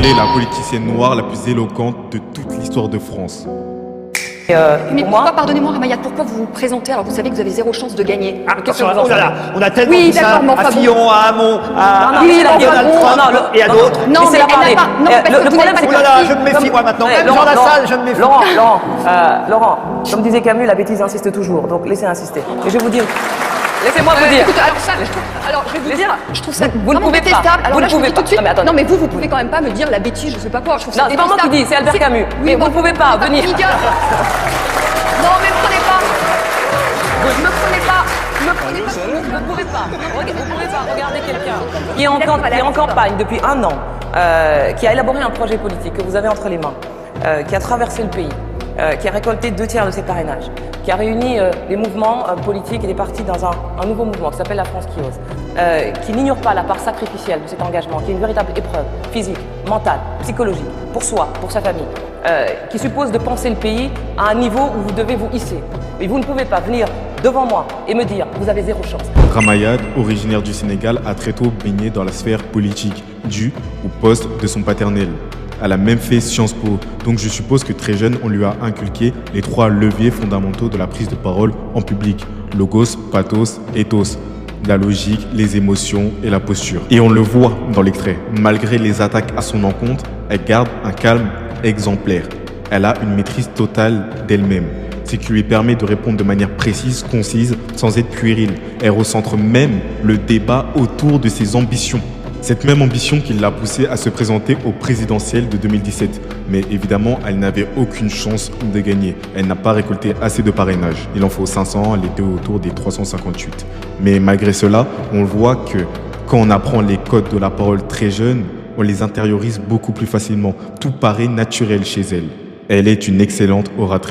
Elle est la politicienne noire la plus éloquente de toute l'histoire de France. Mais pourquoi, pardonnez-moi Ramayat, pourquoi vous vous présentez alors que vous savez que vous avez zéro chance de gagner? Oh là là, on a tellement Oui, dit ça d'accord, mais enfin à Fillon, à Hamon, à Donald Trump et à d'autres. Non, mais elle n'a pas. Non, parce que le vous problème, n'êtes c'est Oh pas là là, parti. je me méfie moi maintenant. Même Laurent, dans la salle, je me méfie. Laurent, comme disait Camus, la bêtise insiste toujours, donc laissez insister. Et je vais vous dire, laissez-moi vous dire. Écoute, alors je vais vous dire, je trouve ça Vous ne vraiment pouvez pas. détestable. Alors Vous là, ne je vous pouvez dis tout de pas. suite. Non, mais attendez. Non, mais vous pouvez quand même pas me dire la bêtise, je sais pas quoi. Je trouve ça Non, c'est pas moi qui dis, c'est Albert Camus. Mais vous ne pouvez pas venir. Non, mais prenez pas. Me prenez pas. Vous ne pouvez pas. Vous pouvez pas regarder quelqu'un qui est en campagne depuis un an, qui a élaboré un projet politique que vous avez entre les mains, qui a traversé le pays, qui a récolté 2/3 de ses parrainages, qui a réuni les mouvements politiques et les partis dans un nouveau mouvement qui s'appelle la France qui ose, qui n'ignore pas la part sacrificielle de cet engagement, qui est une véritable épreuve physique, mentale, psychologique, pour soi, pour sa famille, qui suppose de penser le pays à un niveau où vous devez vous hisser. Et vous ne pouvez pas venir devant moi et me dire vous avez zéro chance. Ramayad, originaire du Sénégal, a très tôt baigné dans la sphère politique, dû au poste de son paternel. Elle a même fait Sciences Po, donc je suppose que très jeune, on lui a inculqué les 3 leviers fondamentaux de la prise de parole en public: logos, pathos, ethos. La logique, les émotions et la posture. Et on le voit dans l'extrait, malgré les attaques à son encontre, elle garde un calme exemplaire. Elle a une maîtrise totale d'elle-même, ce qui lui permet de répondre de manière précise, concise, sans être puérile. Elle recentre même le débat autour de ses ambitions. Cette même ambition qui l'a poussée à se présenter au présidentiel de 2017. Mais évidemment, elle n'avait aucune chance de gagner. Elle n'a pas récolté assez de parrainage. Il en faut 500, elle était autour des 358. Mais malgré cela, on voit que quand on apprend les codes de la parole très jeune, on les intériorise beaucoup plus facilement. Tout paraît naturel chez elle. Elle est une excellente oratrice.